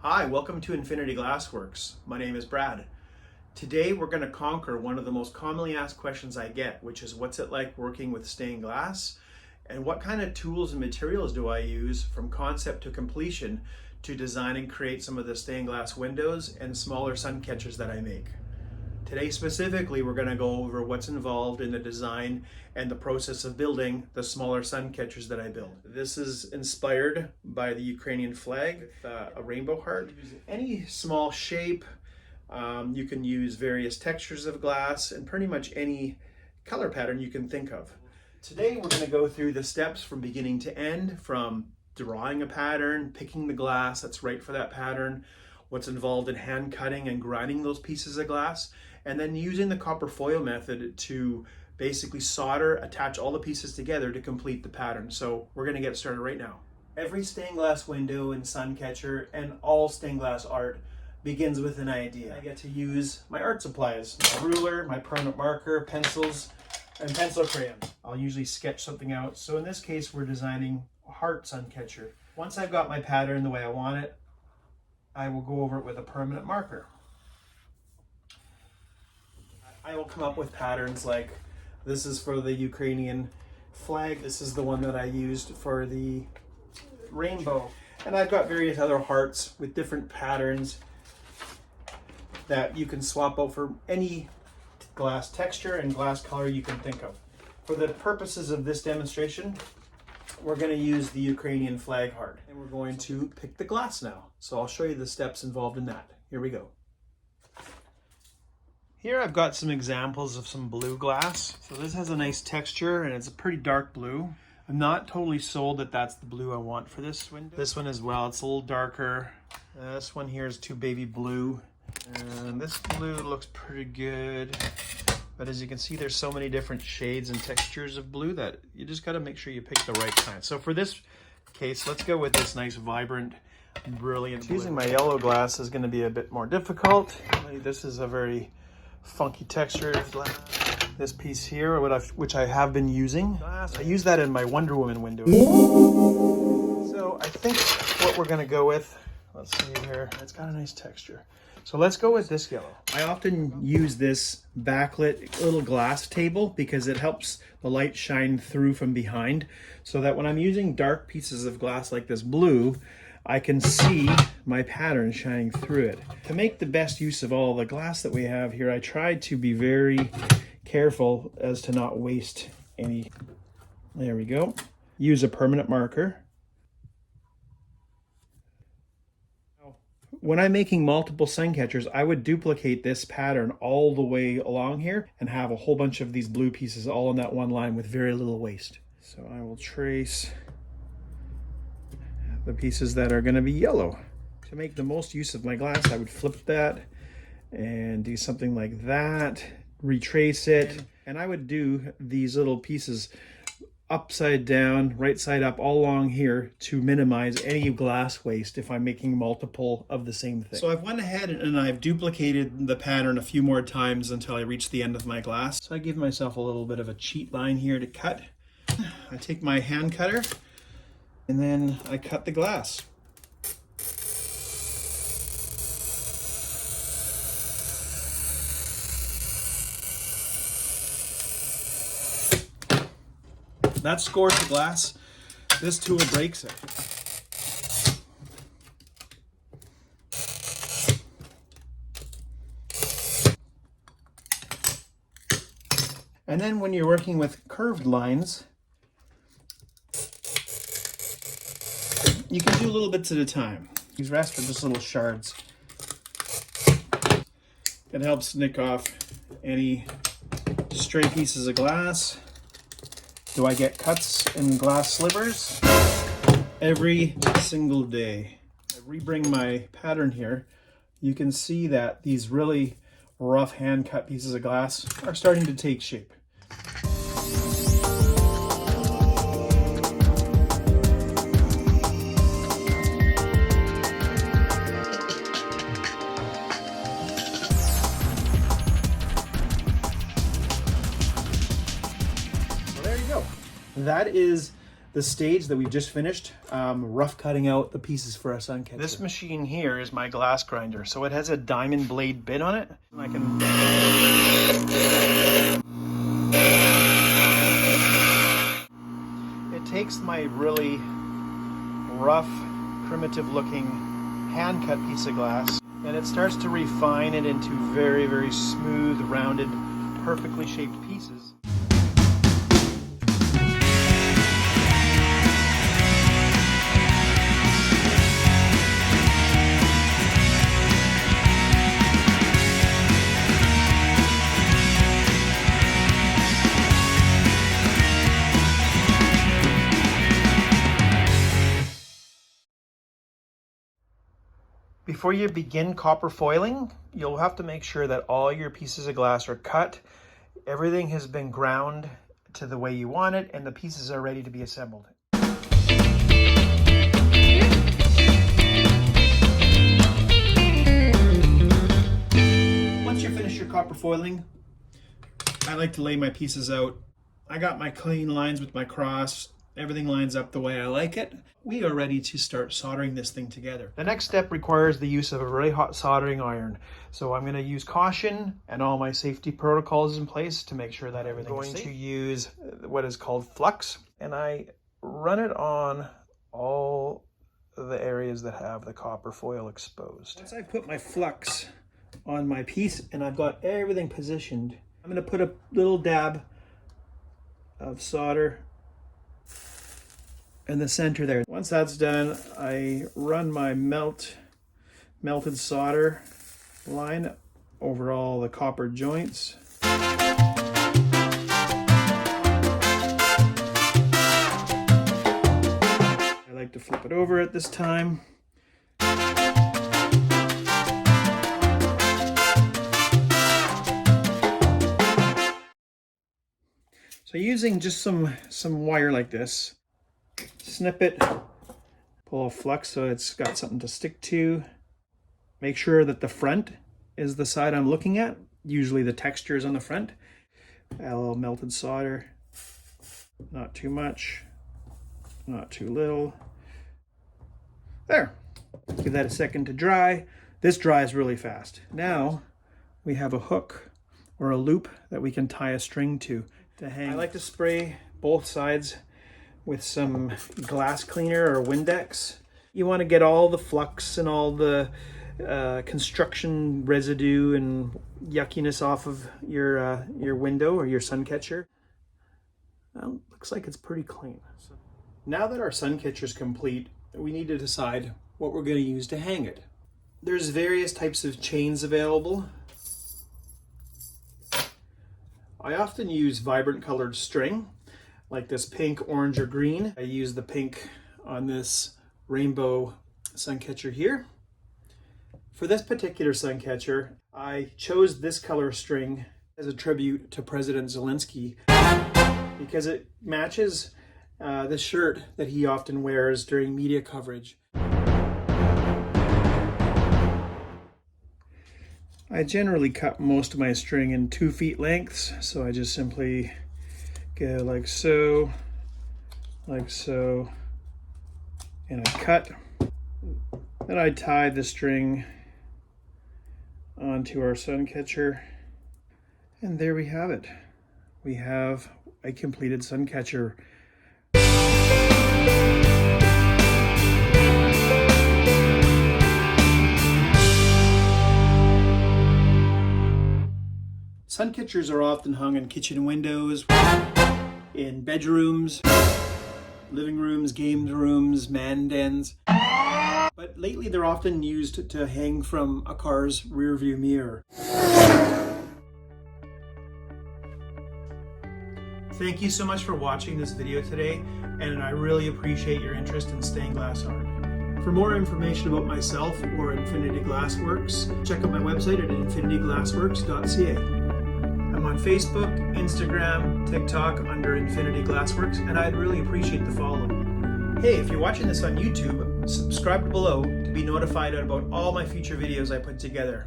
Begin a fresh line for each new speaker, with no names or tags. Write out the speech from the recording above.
Hi, welcome to Infinity Glassworks. My name is Brad. Today we're going to conquer one of the most commonly asked questions I get, which is what's it like working with stained glass? And what kind of tools and materials do I use from concept to completion to design and create some of the stained glass windows and smaller sun catchers that I make? Today specifically, we're going to go over what's involved in the design and the process of building the smaller sun catchers that I build. This is inspired by the Ukrainian flag, a rainbow heart. Any small shape, you can use various textures of glass and pretty much any color pattern you can think of. Today we're going to go through the steps from beginning to end, from drawing a pattern, picking the glass that's right for that pattern, what's involved in hand cutting and grinding those pieces of glass, and then using the copper foil method to basically solder, attach all the pieces together to complete the pattern. So we're going to get started right now. Every stained glass window and sun catcher and all stained glass art begins with an idea. I get to use my art supplies, my ruler, my permanent marker, pencils, and pencil crayons. I'll usually sketch something out. So in this case, we're designing a heart sun catcher. Once I've got my pattern the way I want it, I will go over it with a permanent marker. I will come up with patterns like this is for the Ukrainian flag. This is the one that I used for the rainbow. And I've got various other hearts with different patterns that you can swap out for any glass texture and glass color you can think of. For the purposes of this demonstration, we're going to use the Ukrainian flag heart, and we're going to pick the glass now. So I'll show you the steps involved in that. Here we go. Here I've got some examples of some blue glass. So this has a nice texture and it's a pretty dark blue. I'm not totally sold that that's the blue I want for this window. This one as well, it's a little darker. This one here is too baby blue. And this blue looks pretty good. But as you can see, there's so many different shades and textures of blue that you just got to make sure you pick the right kind. So for this case, let's go with this nice, vibrant, brilliant blue. Using my yellow glass is going to be a bit more difficult. This is a very funky texture glass. This piece here, which I have been using. I use that in my Wonder Woman window. So I think what we're going to go with, let's see here, it's got a nice texture. So let's go with this yellow. I often use this backlit little glass table because it helps the light shine through from behind, so that when I'm using dark pieces of glass like this blue, I can see my pattern shining through it. To make the best use of all the glass that we have here, I tried to be very careful as to not waste any. There we go. Use a permanent marker. When I'm making multiple sun catchers, I would duplicate this pattern all the way along here and have a whole bunch of these blue pieces all in that one line with very little waste. So I will trace the pieces that are going to be yellow. To make the most use of my glass, I would flip that and do something like that, retrace it, and I would do these little pieces upside down, right side up, all along here to minimize any glass waste if I'm making multiple of the same thing. So I've went ahead and I've duplicated the pattern a few more times until I reach the end of my glass. So I give myself a little bit of a cheat line here to cut. I take my hand cutter and then I cut the glass. That scores the glass. This tool breaks it. And then when you're working with curved lines, you can do little bits at a time. These rest are just little shards. It helps nick off any stray pieces of glass. Do I get cuts in glass slivers? Every single day. I rebring my pattern here. You can see that these really rough hand cut pieces of glass are starting to take shape. That is the stage that we've just finished, rough cutting out the pieces for our sun catcher. This machine here is my glass grinder. So it has a diamond blade bit on it. I can... It takes my really rough, primitive looking hand cut piece of glass and it starts to refine it into very, very smooth, rounded, perfectly shaped pieces. Before you begin copper foiling, you'll have to make sure that all your pieces of glass are cut, everything has been ground to the way you want it, and the pieces are ready to be assembled. Once you finish your copper foiling, I like to lay my pieces out. I got my clean lines with my cross. Everything lines up the way I like it. We are ready to start soldering this thing together. The next step requires the use of a very hot soldering iron. So I'm going to use caution and all my safety protocols in place to make sure that everything is safe. I'm going to use what is called flux, and I run it on all the areas that have the copper foil exposed. Once I put my flux on my piece and I've got everything positioned, I'm going to put a little dab of solder in the center there. Once that's done, I run my melted solder line over all the copper joints. I like to flip it over at this time. So using just some wire like this, snip it, pull a flux so it's got something to stick to. Make sure that the front is the side I'm looking at. Usually the texture is on the front. Add a little melted solder. Not too much, not too little. There. Give that a second to dry. This dries really fast. Now we have a hook or a loop that we can tie a string to hang. I like to spray both sides with some glass cleaner or Windex. You want to get all the flux and all the construction residue and yuckiness off of your window or your sun catcher. Well, looks like it's pretty clean. So now that our sun catcher is complete, we need to decide what we're going to use to hang it. There's various types of chains available. I often use vibrant colored string, like this pink, orange, or green. I use the pink on this rainbow sun catcher here. For this particular sun catcher, I chose this color string as a tribute to President Zelensky because it matches the shirt that he often wears during media coverage. I generally cut most of my string in 2 feet lengths, so I just simply go like so, and I cut. Then I tie the string onto our sun catcher, and there we have it. We have a completed sun catcher. Sun catchers are often hung in kitchen windows, in bedrooms, living rooms, game rooms, man dens. But lately they're often used to hang from a car's rear view mirror. Thank you so much for watching this video today, and I really appreciate your interest in stained glass art. For more information about myself or Infinity Glassworks, check out my website at infinityglassworks.ca. I'm on Facebook, Instagram, TikTok under Infinity Glassworks, and I'd really appreciate the follow. Hey, if you're watching this on YouTube, subscribe below to be notified about all my future videos I put together.